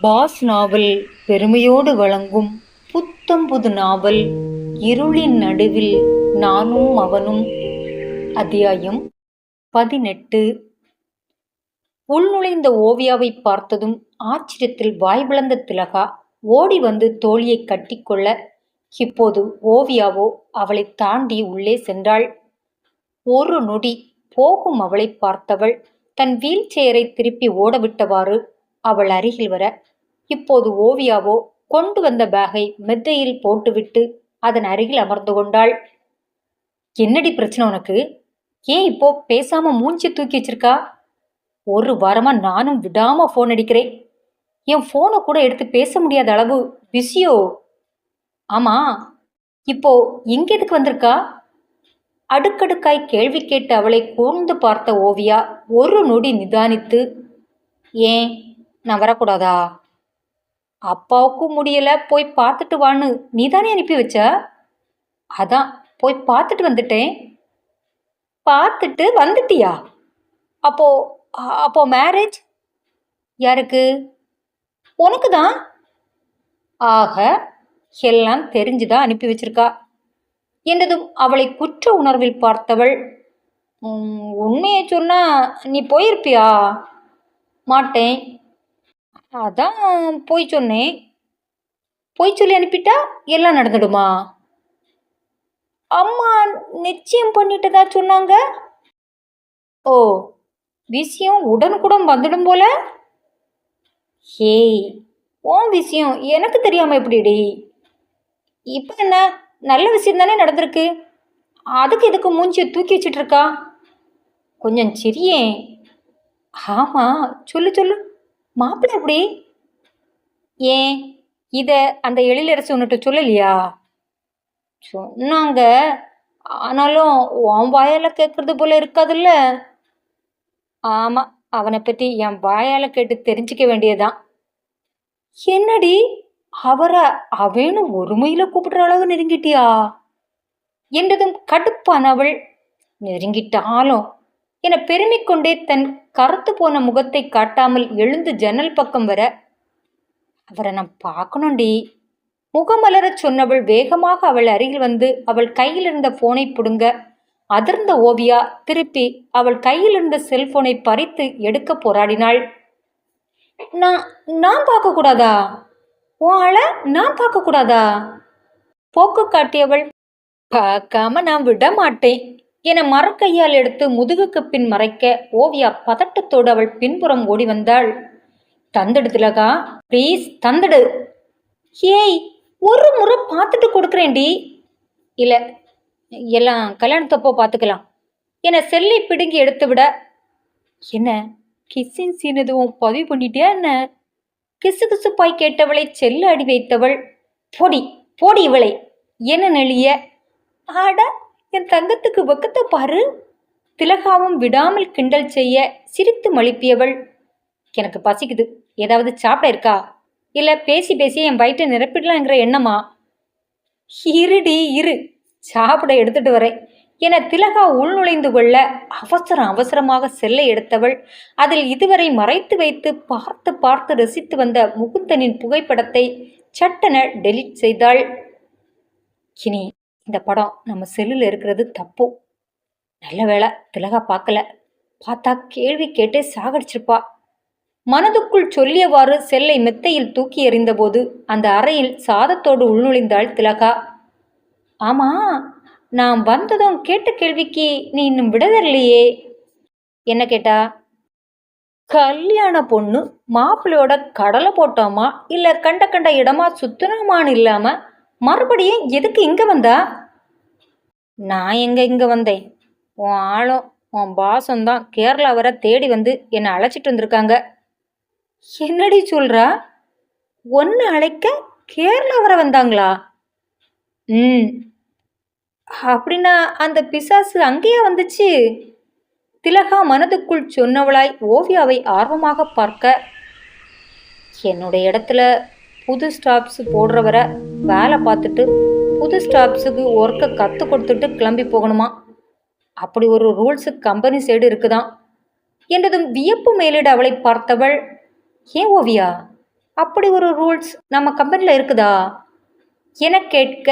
Pass நாவல் பெருமையோடு வழங்கும் புத்தம் புது நாவல் இருளின் நடுவில் நானும் அவனும். அத்தியாயம் 18. உள்நுழைந்த ஓவியாவை பார்த்ததும் ஆச்சரியத்தில் வாய்பிளந்த திலகா ஓடி வந்து தோழியை கட்டிக்கொள்ள, இப்போது ஓவியாவோ அவளை தாண்டி உள்ளே சென்றாள். ஒரு நொடி போகும் அவளை பார்த்தவள் தன் வீல் சேரை திருப்பி ஓடவிட்டவாறு அவள் அருகில் வர, இப்போது ஓவியாவோ கொண்டு வந்த பேகை மெத்தையில் போட்டுவிட்டு அதன் அருகில் அமர்ந்து கொண்டாள். என்னடி பிரச்சனை உனக்கு? ஏன் இப்போ பேசாம மூஞ்சி தூக்கி வச்சிருக்கா? ஒரு வாரமா நானும் விடாம போன் அடிக்கிறேன். என் போனை கூட எடுத்து பேச முடியாத அளவு பிஸியோ? ஆமா, இப்போ இங்க எதுக்கு வந்திருக்கா? அடுக்கடுக்காய் கேள்வி கேட்டு அவளை கூர்ந்து பார்த்த ஓவியா ஒரு நொடி நிதானித்து, ஏன் நான் வரக்கூடாதா? அப்பாவுக்கும் முடியல, போய் பார்த்துட்டு வான்னு நீதானே அனுப்பி வச்ச? அதான் போய் பார்த்துட்டு வந்துட்டேன். பார்த்துட்டு வந்துட்டியா? அப்போ அப்போ மேரேஜ் யாருக்கு? உனக்கு தான். ஆக எல்லாம் தெரிஞ்சுதான் அனுப்பி வச்சிருக்கா என்றதும் அவளை குற்ற உணர்வில் பார்த்தவள், உண்மையை சொன்னா நீ போயிருப்பியா? மாட்டேன். அதான் போய் சொன்னேன். போய் சொல்லி அனுப்பிட்டா எல்லாம் நடந்துடுமா? அம்மா நிச்சயம் பண்ணிட்டதா சொன்னாங்க. ஓ, விஷயம் உடனுக்குடன் வந்துடும் போல. ஏய், உன் விஷயம் எனக்கு தெரியாம எப்படிடி? இப்போ என்ன, நல்ல விஷயம் தானே நடந்திருக்கு. அதுக்கு எதுக்கு மூஞ்சியை தூக்கி வச்சிட்டு இருக்கா? கொஞ்சம் சிரியே. ஆமா, சொல்லு சொல்லு, மாப்பிள்ளை எப்படி? ஏன் இதை அந்த எழிலரசி உன்னிட்ட சொல்லலையா? சொன்னாங்க, ஆனாலும் உன் வாயால கேட்கறது போல இருக்காதுல்ல. ஆமா, அவனை பற்றி என் வாயால கேட்டு தெரிஞ்சுக்க வேண்டியதுதான். என்னடி அவரை அவனு ஒருமையில கூப்பிடுற அளவு நெருங்கிட்டியா? என்றதும் கடுப்பானவள், நெருங்கிட்டாலும் என பெருமை கொண்டே தன் கருத்து போன முகத்தை காட்டாமல் எழுந்து ஜன்னல் பக்கம் வர, அவரை நான் பார்க்கணும்டி முகமலரச் சொன்னவள் வேகமாக அவள் அருகில் வந்து அவள் கையில் இருந்த போனை புடுங்க, அதிர்ந்த ஓவியா திருப்பி அவள் கையில் இருந்த செல்போனை பறித்து எடுக்க போராடினாள். நான் பார்க்க கூடாதா? உன் ஆள நான் பார்க்க கூடாதா? போக்கு காட்டியவள், பார்க்காம நான் விட மாட்டேன் என மரக்கையால் எடுத்து முதுகுக்கு பின் மறைக்க, ஓவியா பதட்டத்தோடு அவள் பின்புறம் ஓடி வந்தாள். தந்துடு திலகா, ப்ளீஸ் தந்துடு. ஏய், ஒரு முறை பார்த்துட்டு கொடுக்குறேன்டி. இல்லை, எல்லாம் கல்யாணத்தப்போ பார்த்துக்கலாம் என செல்லை பிடுங்கி எடுத்து விட, என்ன கிஸ்ஸின் சீன் எதுவும் பதிவு பண்ணிட்டியா என்ன? கிசு கிசுப்பாய் கேட்டவளை செல்ல அடி வைத்தவள், போடி போடி இவளை என்ன நெளிய. ஆட, என் தங்கத்துக்கு வெக்கத்தை பாரு. திலகாவும் விடாமல் கிண்டல் செய்ய சிரித்து மழுப்பியவள், எனக்கு பசிக்குது, ஏதாவது சாப்பிட இருக்கா? இல்லை பேசி பேசி என் வயிற்றை நிரப்பிடலாங்கிற எண்ணமா? இருடி இரு, சாப்பிட எடுத்துட்டு வரேன் என திலகா உள்நுழைந்து கொள்ள, அவசரமாக செல்லை எடுத்தவள் அதில் இதுவரை மறைத்து வைத்து பார்த்து பார்த்து ரசித்து வந்த முகுந்தனின் புகைப்படத்தை சட்டென டெலீட் செய்தாள். இனி இந்த படம் நம்ம செல்லில் இருக்கிறது தப்பு. நல்ல வேளை திலகா பார்க்கல, பார்த்தா கேள்வி கேட்டே சாகடிச்சிருப்பா. மனதுக்குள் சொல்லியவாறு செல்லை மெத்தையில் தூக்கி எறிந்தபோது அந்த அறையில் சாதத்தோடு உள்நுழைந்தாள் திலகா. ஆமா, நான் வந்ததும் கேட்ட கேள்விக்கு நீ இன்னும் விடவில்லையே. என்ன கேட்டா? கல்யாண பொண்ணு மாப்பிள்ளையோட கடலை போட்டோமா இல்லை கண்ட கண்ட இடமா சுத்தினோமான்னு இல்லாம மறுபடியும் எதுக்கு இங்க வந்தா? நான் இங்க வந்தேன், உன் ஆளும் உன் பாசம் தான் கேரளா வர தேடி வந்து என்னை அழைச்சிட்டு வந்திருக்காங்க. என்னடி சொல்றா? ஒன்னு அழைக்க கேரளா வர வந்தாங்களா? அப்படின்னா அந்த பிசாசு அங்கேயே வந்துச்சு. திலகா மனதுக்குள் சொன்னவளாய் ஓவியாவை ஆர்வமாக பார்க்க, என்னுடைய இடத்துல புது ஸ்டாப்ஸ் போடுறவரை வேலை பார்த்துட்டு புது ஸ்டாப்ஸுக்கு ஒர்க்கை கற்றுக் கொடுத்துட்டு கிளம்பி போகணுமா? அப்படி ஒரு ரூல்ஸு கம்பெனி சைடு இருக்குதான் என்றதும் வியப்பு மேலிட அவளை பார்த்தவள், ஏன் ஓவியா, அப்படி ஒரு ரூல்ஸ் நம்ம கம்பெனியில் இருக்குதா என கேட்க,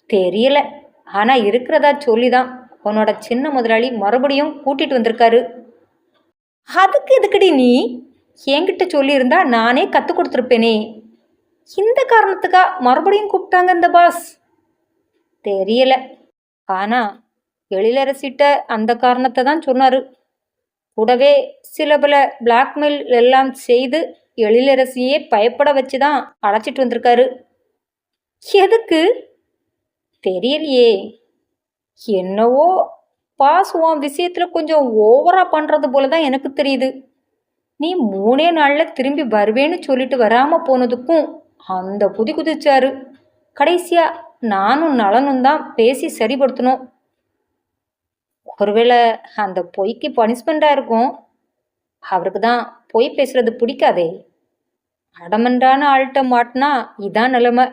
தெரியல, ஆனால் இருக்கிறதா சொல்லி தான் உன்னோட சின்ன முதலாளி மறுபடியும் கூட்டிட்டு வந்திருக்காரு. அதுக்கு எதுக்குடி நீ என்கிட்ட சொல்லியிருந்தா நானே கற்றுக் கொடுத்துருப்பேனே. இந்த காரணத்துக்கா மறுபடியும் கூப்பிட்டாங்க இந்த பாஸ்? தெரியல, ஆனால் எழிலரசிட்ட அந்த காரணத்தை தான் சொன்னார். கூடவே சில பல பிளாக்மெயில் எல்லாம் செய்து எழிலரசியே பயப்பட வச்சு தான் அழைச்சிட்டு வந்திருக்காரு. எதுக்கு தெரியலையே. என்னவோ பாஸ் உன் விஷயத்தில் கொஞ்சம் ஓவராக பண்ணுறது போல தான் எனக்கு தெரியுது. நீ 3 நாளில் திரும்பி வருவேன்னு சொல்லிட்டு வராமல் போனதுக்கும் அந்த குதிச்சாரு. கடைசியாக நானும் நலனும் தான் பேசி சரிப்படுத்தணும். ஒருவேளை அந்த பொய்க்கு பனிஷ்மெண்ட்டாக இருக்கும். அவருக்கு தான் பொய் பேசுறது பிடிக்காதே. அடமன்றான ஆள்கிட்ட மாட்டினா இதான் நிலைமை.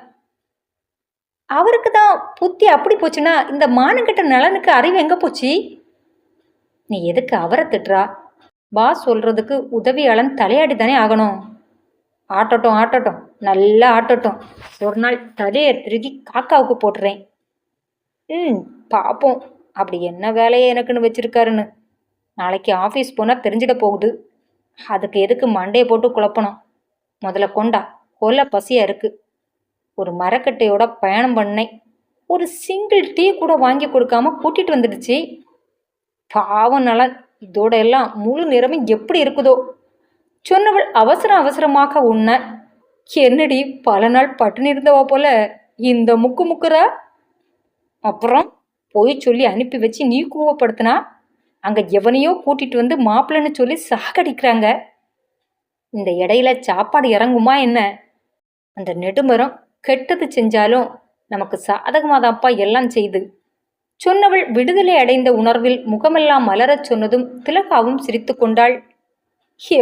அவருக்கு தான் புத்தி அப்படி போச்சுன்னா இந்த மானங்கிட்ட நலனுக்கு அறிவு எங்கே போச்சு? நீ எதுக்கு அவரை திட்டுறா? பாஸ் சொல்கிறதுக்கு உதவியாளன் தலையாடி தானே ஆகணும். ஆட்டட்டும், நல்லா ஆட்டட்டும். ஒரு நாள் தலையை திருகி காக்காவுக்கு போட்டுறேன். பார்ப்போம் அப்படி என்ன வேலையை எனக்குன்னு வச்சுருக்காருன்னு. நாளைக்கு ஆஃபீஸ் போனால் தெரிஞ்சிட போகுது. அதுக்கு எதுக்கு மண்டையை போட்டு குழப்பணும்? முதல்ல கொண்டா, கொல்ல பசியாக இருக்குது. ஒரு மரக்கட்டையோட பயணம் பண்ணேன். ஒரு சிங்கிள் டீ கூட வாங்கி கொடுக்காம கூட்டிகிட்டு வந்துடுச்சு. பாவம் நலன். இதோட எல்லாம் முழு நிறமும் எப்படி இருக்குதோ. சொன்னவள் அவசரமாக உண்ண, என்னடி பல நாள் பட்டினி இருந்தவா போல இந்த முக்குறா? அப்புறம் போய் சொல்லி அனுப்பி வச்சு நீ கூவப்படுத்தினா அங்கே எவனையோ கூட்டிகிட்டு வந்து மாப்பிள்ளைன்னு சொல்லி சாகடிக்கிறாங்க. இந்த இடையில சாப்பாடு இறங்குமா என்ன? அந்த நெடுமரம் கெட்டது செஞ்சாலும் நமக்கு சாதகமாக தான்ப்பா எல்லாம் செய்து. சொன்னவள் விடுதலை அடைந்த உணர்வில் முகமெல்லாம் மலரச் சொன்னதும் திலகாவும் சிரித்து கொண்டாள்.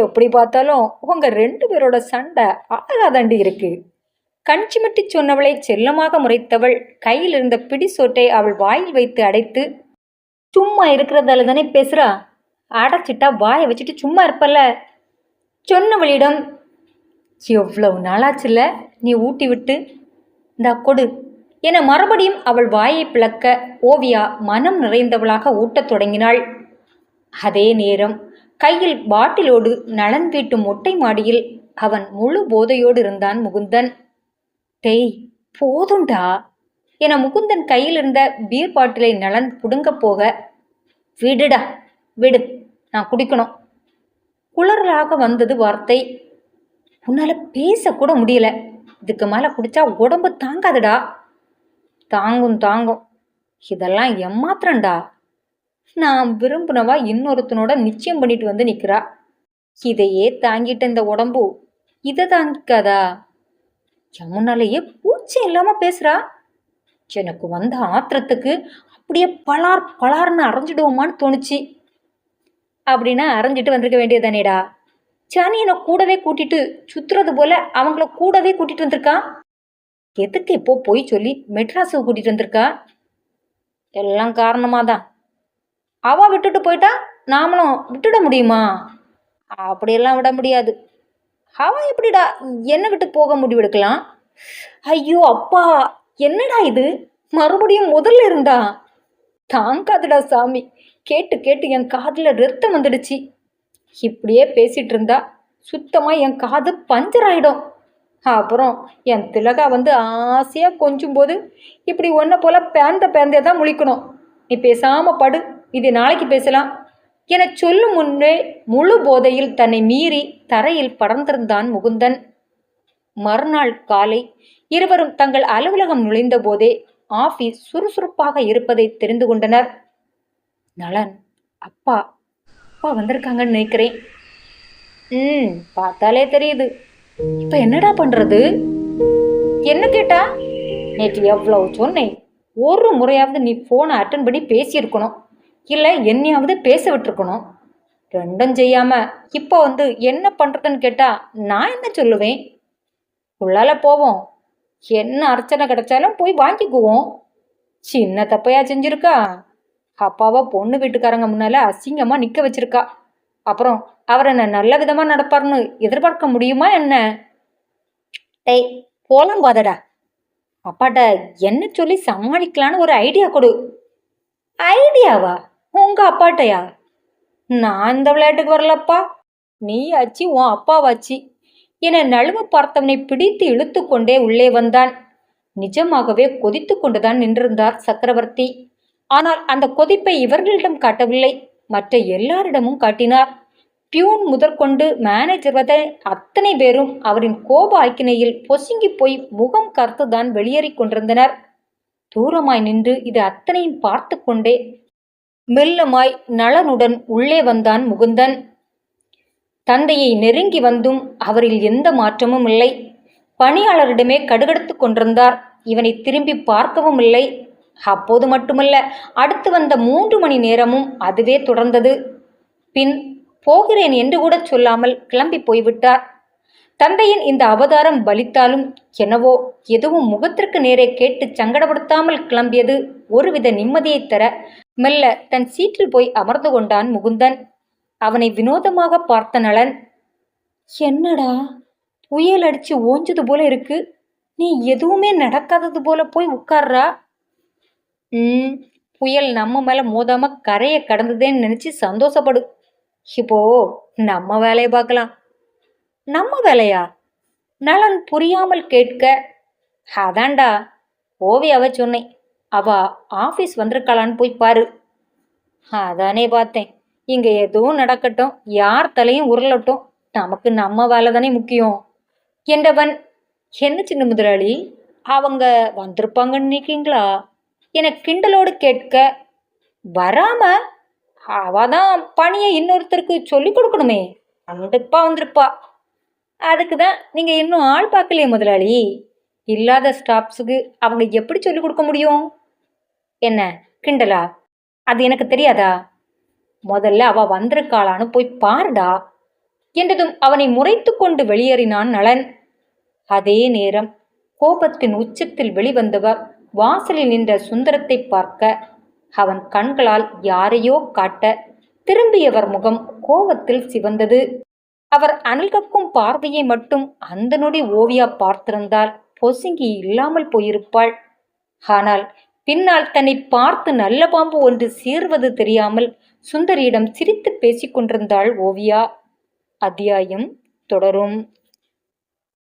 எப்படி பார்த்தாலும் உங்க 2 பேரோட சண்டை அழகாதாண்டி இருக்கு. கஞ்சிமட்டி சொன்னவளை செல்லமாக முறைத்தவள் கையில் இருந்த பிடி சோட்டை அவள் வாயில் வைத்து அடைத்து, சும்மா இருக்கிறதால தானே பேசுறா, அடைச்சிட்டா வாயை வச்சுட்டு சும்மா இருப்பல்ல. சொன்னவளிடம், எவ்வளவு நாளாச்சுல்ல நீ ஊட்டி விட்டு, இந்தா கொடு என மறுபடியும் அவள் வாயை பிளக்க ஓவியா மனம் நிறைந்தவளாக ஊட்டத் தொடங்கினாள். அதே நேரம் கையில் பாட்டிலோடு நலன் வீட்டு மொட்டை மாடியில் அவன் முழு போதையோடு இருந்தான் முகுந்தன். டேய் போதுண்டா என முகுந்தன் கையில் இருந்த பீர் பாட்டிலை நலன் புடுங்க போக, விடுடா விடு, நான் குடிக்கணும். குளறலாக வந்தது வார்த்தை. உன்னால பேசக்கூட முடியல, இதுக்கு மேலே குடிச்சா உடம்பு தாங்காதுடா. தாங்கும், இதெல்லாம் எம்மாத்திரண்டா. நான் விரும்பினவா இன்னொருத்தனோட நிச்சயம் பண்ணிட்டு வந்து நிற்கிறா. இதையே தாங்கிட்ட இந்த உடம்பு இதை தாங்கிக்காதா? முன்னாலேயே பூச்சி இல்லாம பேசுறா. எனக்கு வந்த ஆத்திரத்துக்கு அப்படியே பலார்னு அரைஞ்சிடுவோமான்னு தோணுச்சு. அப்படின்னா அரைஞ்சிட்டு வந்திருக்க வேண்டியதானேடா. சாணி என்னை கூடவே கூட்டிட்டு சுத்துறது போல அவங்கள கூடவே கூட்டிட்டு வந்திருக்கான். எதுக்கு இப்போ போய் சொல்லி மெட்ராஸுக்கு கூட்டிட்டு வந்திருக்கா? எல்லாம் காரணமாதான். அவ விட்டுட்டு போயிட்டா நாமளும் விட்டுட முடியுமா? அப்படியெல்லாம் விட முடியாது. அவ எப்படிடா என்னை விட்டு போக முடிவெடுக்கலாம்? ஐயோ அப்பா, என்னடா இது, மறுபடியும் முதல்ல இருந்தா? தாங்காதுடா சாமி. கேட்டு என் காதுல ரத்தம் வந்துடுச்சு. இப்படியே பேசிட்டு இருந்தா சுத்தமா என் காது பஞ்சர் ஆயிடும். அப்புறம் என் திலகா வந்து ஆசையா கொஞ்சும் போது இப்படி ஒன்ன போல பேந்தே தான் முழிக்கணும். நீ பேசாம படு, இது நாளைக்கு பேசலாம் என சொல்லும் முன்னே முழு போதையில் தன்னை மீறி தரையில் படர்ந்திருந்தான் முகுந்தன். மறுநாள் காலை இருவரும் தங்கள் அலுவலகம் நுழைந்த போதே ஆபீஸ் சுறுசுறுப்பாக இருப்பதை தெரிந்து கொண்டனர். நலன், அப்பா வந்திருக்காங்கன்னு நினைக்கிறேன். பார்த்தாலே தெரியுது. இப்ப என்னடா பண்றது? என்ன கேட்டா? நேற்று எவ்வளவு சொன்னேன், ஒரு முறையாவது நீ போனை அட்டன் பண்ணி பேசியிருக்கணும், இல்லை என்னையாவது பேச விட்டுருக்கணும். ரெண்டும் செய்யாம இப்போ வந்து என்ன பண்றதுன்னு கேட்டா நான் என்ன சொல்லுவேன்? உள்ளால போவோம், என்ன அர்ச்சனை கிடைச்சாலும் போய் வாங்கிக்குவோம். சின்ன தப்பையா செஞ்சிருக்கா? அப்பாவை பொண்ணு வீட்டுக்காரங்க முன்னால அசிங்கமா நிக்க வச்சிருக்கா. அப்புறம் அவர் என்ன நல்ல விதமா நடப்பார்னு எதிர்பார்க்க முடியுமா என்ன? டேய் போலாம் பாதடா. அப்பாட்ட என்ன சொல்லி சமாளிக்கலான்னு ஒரு ஐடியா கொடு. ஐடியாவா? உங்க அப்பாட்டையா? நான் இந்த விளையாட்டுக்கு வரலப்பா. நீ ஆச்சு உன் அப்பாவாச்சு என நழுவ பார்த்தவனை பிடித்து இழுத்து கொண்டே உள்ளே வந்தான். நிஜமாகவே கொதித்து கொண்டுதான் நின்றிருந்தார் சக்கரவர்த்தி. ஆனால் அந்த கொதிப்பை இவர்களிடம் காட்டவில்லை, மற்ற எல்லாரிடமும் காட்டினார். பியூன் முதற்கொண்டு மேனேஜர் வரை அத்தனை பேரும் அவரின் கோப ஆக்கினையில் பொசுங்கி போய் முகம் கருத்துதான் வெளியேறிக் கொண்டிருந்தனர். தூரமாய் நின்று இது அத்தனையும் பார்த்து கொண்டே மெல்லமாய் நளனுடன் உள்ளே வந்தான் முகுந்தன். தந்தையை நெருங்கி வந்தும் அவரில் எந்த மாற்றமும் இல்லை. பணியாளரிடமே கடுகடுத்து கொண்டிருந்தார். இவனை திரும்பி பார்க்கவும் இல்லை. அப்போது மட்டுமல்ல, அடுத்து வந்த 3 மணி நேரமும் அதுவே தொடர்ந்தது. பின் போகிறேன் என்று கூட சொல்லாமல் கிளம்பி போய்விட்டார். தந்தையின் இந்த அவதாரம் பலித்தாலும் என்னவோ எதுவும் முகத்திற்கு நேரே கேட்டு சங்கடப்படுத்தாமல் கிளம்பியது ஒருவித நிம்மதியை தர மெல்ல தன் சீற்றில் போய் அமர்ந்து கொண்டான் முகுந்தன். அவனை வினோதமாக பார்த்த நளன், என்னடா புயல் அடிச்சு ஓஞ்சது போல இருக்கு, நீ எதுவுமே நடக்காதது போல போய் உட்கார்றா. புயல் நம்ம மேல மோதாம கரையை கடந்ததேன்னு நினைச்சு சந்தோஷப்படு. இப்போ நம்ம வேலையை பார்க்கலாம். நம்ம வேலையா? நலன் புரியாமல் கேட்க, அதான்டா ஓவியாவை சொன்னேன், அவ ஆஃபீஸ் வந்திருக்காளான்னு போய் பாரு. அதானே பார்த்தேன். இங்க எதுவும் நடக்கட்டும், யார் தலையும் உருளட்டும், நமக்கு நம்ம வேலை தானே முக்கியம் என்றவன், என்ன சின்ன முதலாளி அவங்க வந்திருப்பாங்கன்னு நினைக்கீங்களா என கிண்டலோடு கேட்க, வராம அவதான் பணியை இன்னொருத்தருக்கு சொல்லி கொடுக்கணுமே, கண்டிப்பா வந்திருப்பா. அதுக்கு தான் நீங்க இன்னும் ஆள் பார்க்கலையே முதலாளி. இல்லாத ஸ்டாஃப்ஸுக்கு அவங்க எப்படி சொல்லி கொடுக்க முடியும்? என்ன கிண்டலா? அது எனக்கு தெரியாதா? முதல்ல அவ வந்திருக்காளான்னு போய் பாருடா என்றதும் அவனை முறைத்து கொண்டு வெளியேறினான் நளன். அதே நேரம் கோபத்தின் உச்சத்தில் வெளிவந்தவர் வாசலில் நின்ற சுந்தரத்தை பார்க்க அவன் கண்களால் யாரையோ காட்ட திரும்பியவர் முகம் கோபத்தில் சிவந்தது. அவர் அனல்கக்கும் பார்வையை மட்டும் அந்த நொடி ஓவியா பார்த்திருந்தால் பொசுங்கி இல்லாமல் போயிருப்பாள். ஆனால் பின்னால் தன்னை பார்த்து நல்ல பாம்பு ஒன்று சீர்வது தெரியாமல் சுந்தரியிடம் சிரித்து பேசிக் கொண்டிருந்தாள் ஓவியா. அத்தியாயம் தொடரும்.